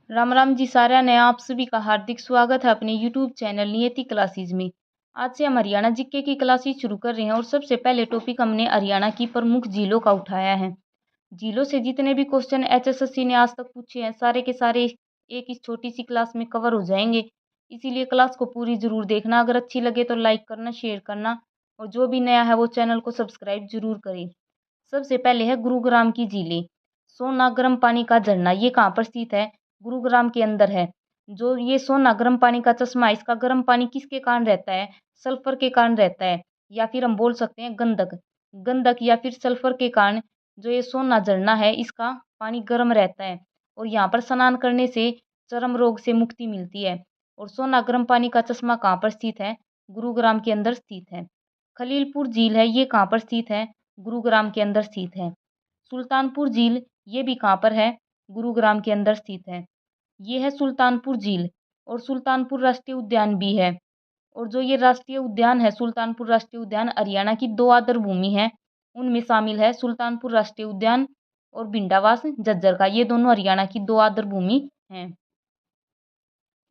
राम राम जी सारा ने आप सभी का हार्दिक स्वागत है अपने YouTube चैनल नियति क्लासेज में। आज से हम हरियाणा जीके की क्लासेज शुरू कर रहे हैं और सबसे पहले टॉपिक हमने हरियाणा की प्रमुख झीलों का उठाया है। झीलों से जितने भी क्वेश्चन HSSC ने आज तक पूछे हैं सारे के सारे एक इस छोटी सी क्लास में कवर हो जाएंगे, इसीलिए क्लास को पूरी जरूर देखना। अगर अच्छी लगे तो लाइक करना, शेयर करना और जो भी नया है वो चैनल को सब्सक्राइब जरूर करें। सबसे पहले है गुरुग्राम की झीलें। सोना गर्म पानी का झरना ये कहाँ पर स्थित है? गुरुग्राम के अंदर है। जो ये सोना गर्म पानी का चश्मा है, इसका गर्म पानी किसके कारण रहता है? सल्फर के कारण रहता है, या फिर हम बोल सकते हैं गंधक। गंधक या फिर सल्फर के कारण जो ये सोना झरना है इसका पानी गर्म रहता है और यहाँ पर स्नान करने से चर्म रोग से मुक्ति मिलती है। और सोना गर्म पानी का चश्मा कहाँ पर स्थित है? गुरुग्राम के अंदर स्थित है। खलीलपुर झील है, ये कहाँ पर स्थित है? गुरुग्राम के अंदर स्थित है। सुल्तानपुर झील ये भी कहाँ पर है? गुरुग्राम के अंदर स्थित है। ये है सुल्तानपुर झील। और सुल्तानपुर राष्ट्रीय उद्यान भी है। और जो ये राष्ट्रीय उद्यान है सुल्तानपुर राष्ट्रीय उद्यान हरियाणा की 2 आदर भूमि है, उनमें शामिल है सुल्तानपुर राष्ट्रीय उद्यान और भिंडावास झज्जर का, ये दोनों हरियाणा की 2 आदर भूमि हैं।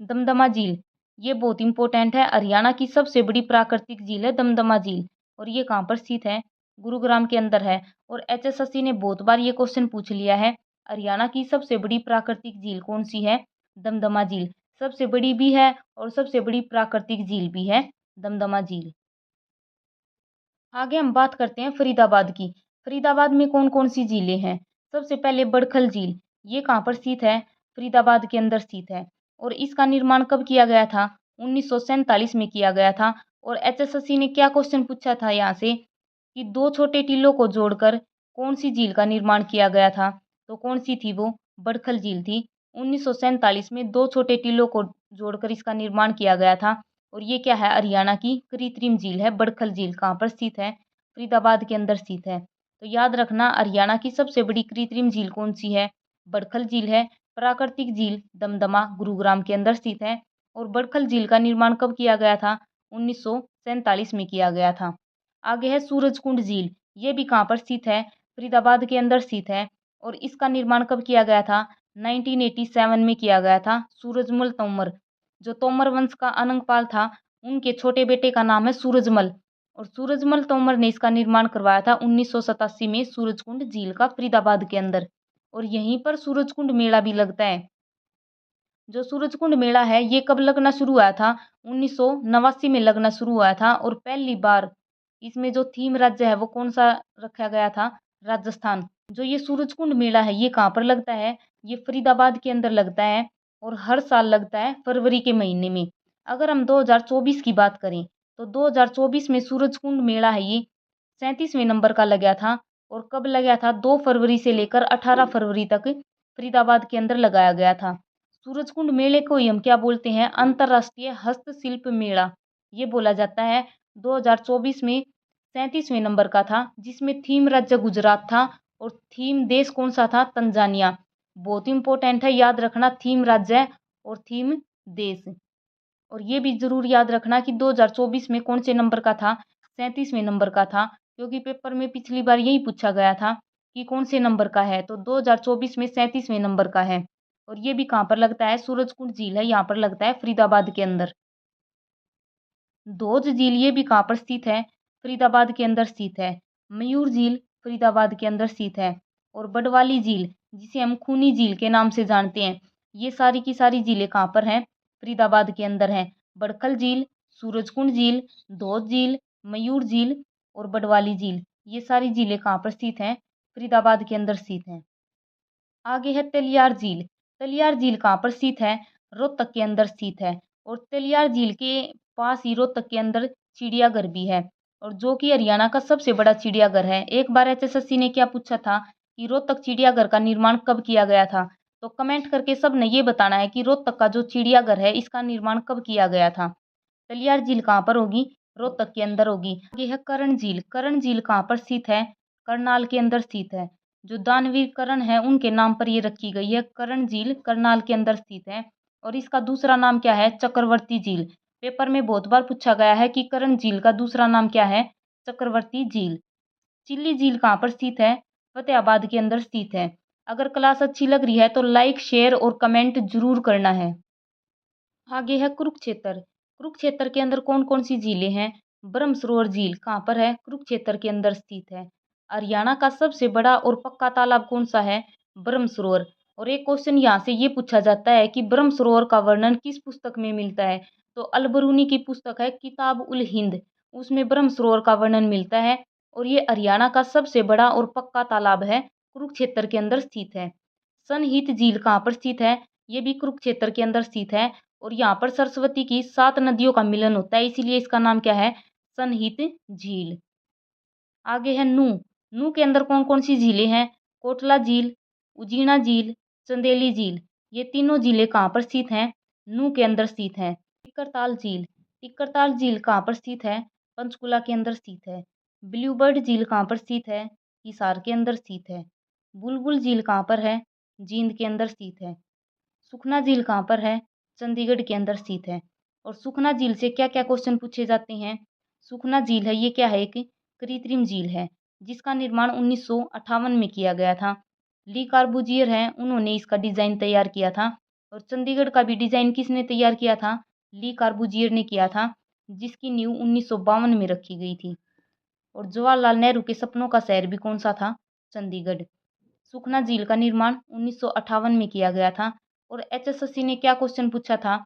दमदमा झील ये बहुत इंपॉर्टेंट है, हरियाणा की सबसे बड़ी प्राकृतिक झील है दमदमा झील। और ये कहाँ पर स्थित है? गुरुग्राम के अंदर है। और HSSC ने बहुत बार ये क्वेश्चन पूछ लिया है, हरियाणा की सबसे बड़ी प्राकृतिक झील कौन सी है? दमदमा झील। सबसे बड़ी भी है और सबसे बड़ी प्राकृतिक झील भी है दमदमा झील। आगे हम बात करते हैं फरीदाबाद की। फरीदाबाद में कौन कौन सी झीलें हैं? सबसे पहले बड़खल झील, ये कहाँ पर स्थित है? फरीदाबाद के अंदर स्थित है। और इसका निर्माण कब किया गया था? 1947 में किया गया था। और HSSC ने क्या क्वेश्चन पूछा था यहाँ से कि 2 छोटे टीलों को जोड़कर कौन सी झील का निर्माण किया गया था? तो कौन सी थी वो? बड़खल झील थी। 1947 में 2 छोटे टीलों को जोड़कर इसका निर्माण किया गया था। और ये क्या है? हरियाणा की कृत्रिम झील है बड़खल झील। कहाँ पर स्थित है? फरीदाबाद के अंदर स्थित है। तो याद रखना, हरियाणा की सबसे बड़ी कृत्रिम झील कौन सी है? बड़खल झील है। प्राकृतिक झील दमदमा गुरुग्राम के अंदर स्थित है। और बड़खल झील का निर्माण कब किया गया था? 1947 में किया गया था। आगे है सूरजकुंड झील, ये भी कहाँ पर स्थित है? फरीदाबाद के अंदर स्थित है। और इसका निर्माण कब किया गया था? 1987 में किया गया था। सूरजमल तोमर, जो तोमर वंश का अनंगपाल था, उनके छोटे बेटे का नाम है सूरजमल। और सूरजमल तोमर ने इसका निर्माण करवाया था 1987 में सूरजकुंड झील का फरीदाबाद के अंदर। और यहीं पर सूरजकुंड मेला भी लगता है। जो सूरजकुंड मेला है ये कब लगना शुरू हुआ था? 1989 में लगना शुरू हुआ था। और पहली बार इसमें जो थीम राज्य है वो कौन सा रखा गया था? राजस्थान। जो ये सूरजकुंड मेला है ये कहाँ पर लगता है? ये फरीदाबाद के अंदर लगता है। और हर साल लगता है फरवरी के महीने में। अगर हम 2024 की बात करें तो 2024 में सूरजकुंड मेला है ये 37वें नंबर का लगा था। और कब लगा था? 2 फरवरी से लेकर 18 फरवरी तक फरीदाबाद के अंदर लगाया गया था। सूरजकुंड मेले को ही हम क्या बोलते हैं? अंतर्राष्ट्रीय हस्तशिल्प मेला ये बोला जाता है। 2024 में 37वें नंबर का था, जिसमें थीम राज्य गुजरात था और थीम देश कौन सा था? तंजानिया। बहुत इंपॉर्टेंट है, याद रखना, थीम राज्य और थीम देश। और ये भी जरूर याद रखना कि 2024 में कौन से नंबर का था? 37वें नंबर का था, क्योंकि पेपर में पिछली बार यही पूछा गया था कि कौन से नंबर का है। तो 2024 में 37वें नंबर का है। और ये भी कहाँ पर लगता है? सूरजकुंड झील है, यहाँ पर लगता है फरीदाबाद के अंदर। धोज झील ये भी कहाँ पर स्थित है? फरीदाबाद के अंदर स्थित है। मयूर झील फरीदाबाद के अंदर स्थित है। और बडवाली झील, जिसे हम खूनी झील के नाम से जानते हैं, ये सारी की सारी झीलें कहाँ पर हैं? फरीदाबाद के अंदर हैं। बड़खल झील, सूरजकुंड झील, धोज झील, मयूर झील और बडवाली झील, ये सारी झीलें कहाँ पर स्थित हैं? फरीदाबाद के अंदर स्थित हैं। आगे है तेलियार झील। तेलियार झील कहाँ पर स्थित है? रोहतक के अंदर स्थित है। और तेलियार झील के पास ही रोहतक के अंदर चिड़ियाघर भी है, और जो कि हरियाणा का सबसे बड़ा चिड़ियाघर है। एक बार HSSC ने क्या पूछा था कि रोहतक चिड़ियाघर का निर्माण कब किया गया था? तो कमेंट करके सब ने ये बताना है कि रोहतक का जो चिड़ियाघर है इसका निर्माण कब किया गया था। तेलियार झील कहाँ पर होगी? रोहतक के अंदर होगी। आगे है कर्ण झील। कर्ण झील कहाँ पर स्थित है? करनाल के अंदर स्थित है। जो दानवीर कर्ण है उनके नाम पर ये रखी गई है। कर्ण झील करनाल के अंदर स्थित है। और इसका दूसरा नाम क्या है? चक्रवर्ती झील। पेपर में बहुत बार पूछा गया है कि कर्ण झील का दूसरा नाम क्या है? चक्रवर्ती झील। चिल्ली झील कहाँ पर स्थित है? फतेहाबाद के अंदर स्थित है। अगर क्लास अच्छी लग रही है तो लाइक, शेयर और कमेंट जरूर करना है। आगे है कुरुक्षेत्र। कुरुक्षेत्र के अंदर कौन कौन सी झीलें हैं? ब्रह्म सरोवर झील कहाँ पर है? कुरुक्षेत्र के अंदर स्थित है। हरियाणा का सबसे बड़ा और पक्का तालाब कौन सा है? ब्रह्म सरोवर। और एक क्वेश्चन यहाँ से ये पूछा जाता है कि ब्रह्म सरोवर का वर्णन किस पुस्तक में मिलता है? तो अलबरूनी की पुस्तक है किताब उल हिंद, उसमें ब्रह्म सरोवर का वर्णन मिलता है। और ये हरियाणा का सबसे बड़ा और पक्का तालाब है, कुरुक्षेत्र के अंदर स्थित है। सनहित झील कहाँ पर स्थित है? ये भी कुरुक्षेत्र के अंदर स्थित है। और यहाँ पर सरस्वती की 7 नदियों का मिलन होता है, इसीलिए इसका नाम क्या है? सनहित झील। आगे है नूह। नूह के अंदर कौन कौन सी झीलें हैं? कोटला झील, उजीना झील, चंदेली झील। ये तीनों झीलें कहाँ पर स्थित हैं? नूह के अंदर स्थित हैं। टिक्करताल झील। टिक्करताल झील कहाँ पर स्थित है? पंचकुला के अंदर स्थित है। ब्लूबर्ड झील कहाँ पर स्थित है? हिसार के अंदर स्थित है। बुलबुल झील कहाँ पर है? जींद के अंदर स्थित है। सुखना झील कहाँ पर है? चंडीगढ़ के अंदर स्थित है। और सुखना झील से क्या क्या क्वेश्चन पूछे जाते हैं? सुखना झील है, ये क्या है? एक कृत्रिम झील है जिसका निर्माण 1958 में किया गया था। ली कार्बूजियर हैं, उन्होंने इसका डिजाइन तैयार किया था। और चंडीगढ़ का भी डिजाइन किसने तैयार किया था? ली कार्बूजियर ने किया था, जिसकी नींव 1952 में रखी गई थी। और जवाहरलाल नेहरू के सपनों का शहर भी कौन सा था? चंडीगढ़। सुखना झील का निर्माण 1958 में किया गया था। और एचएसएससी ने क्या क्वेश्चन पूछा था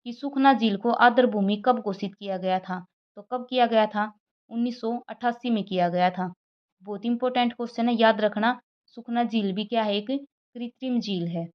कि सुखना झील को आर्द्र भूमि कब घोषित किया गया था? तो कब किया गया था? 1988 में किया गया था। बहुत इंपॉर्टेंट क्वेश्चन है, याद रखना। सुखना झील भी क्या है? एक कृत्रिम झील है।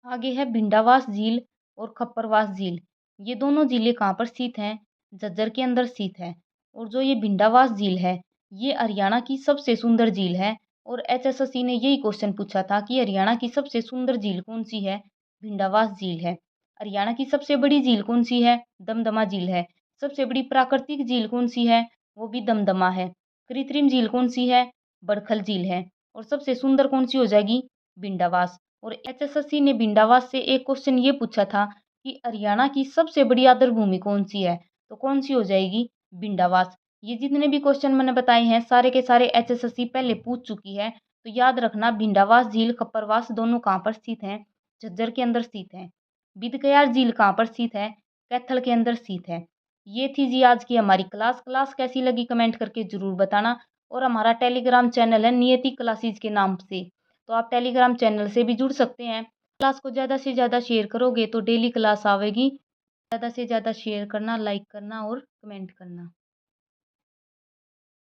आगे है भिंडावास झील और खप्परवास झील। ये दोनों झीलें कहाँ पर स्थित हैं? झज्जर के अंदर स्थित है। और जो ये भिंडावास झील है, ये हरियाणा की सबसे सुंदर झील है। और एचएसएससी ने यही क्वेश्चन पूछा था कि हरियाणा की सबसे सुंदर झील कौन सी है? भिंडावास झील है। हरियाणा की सबसे बड़ी झील कौन सी है? दमदमा झील है। सबसे बड़ी प्राकृतिक झील कौन सी है? वो भी दमदमा है। कृत्रिम झील कौन सी है? बड़खल झील है। और सबसे सुंदर कौन सी हो जाएगी? भिंडावास। और एचएसएससी ने भिंडावास से एक क्वेश्चन ये पूछा था कि हरियाणा की सबसे बड़ी आर्द्र भूमि कौन सी है? तो कौन सी हो जाएगी? भिंडावास। ये जितने भी क्वेश्चन मैंने बताए हैं सारे के सारे एचएसएससी पहले पूछ चुकी है, तो याद रखना। भिंडावास झील, खप्परवास दोनों कहाँ पर स्थित हैं? झज्जर के अंदर स्थित है। बिदकयार झील कहाँ पर स्थित है? कैथल के अंदर स्थित है। ये थी जी आज की हमारी क्लास। क्लास कैसी लगी कमेंट करके जरूर बताना। और हमारा टेलीग्राम चैनल है नियति क्लासेज के नाम से, तो आप टेलीग्राम चैनल से भी जुड़ सकते हैं। क्लास को ज़्यादा से ज़्यादा शेयर करोगे तो डेली क्लास आवेगी। ज़्यादा से ज़्यादा शेयर करना, लाइक करना और कमेंट करना।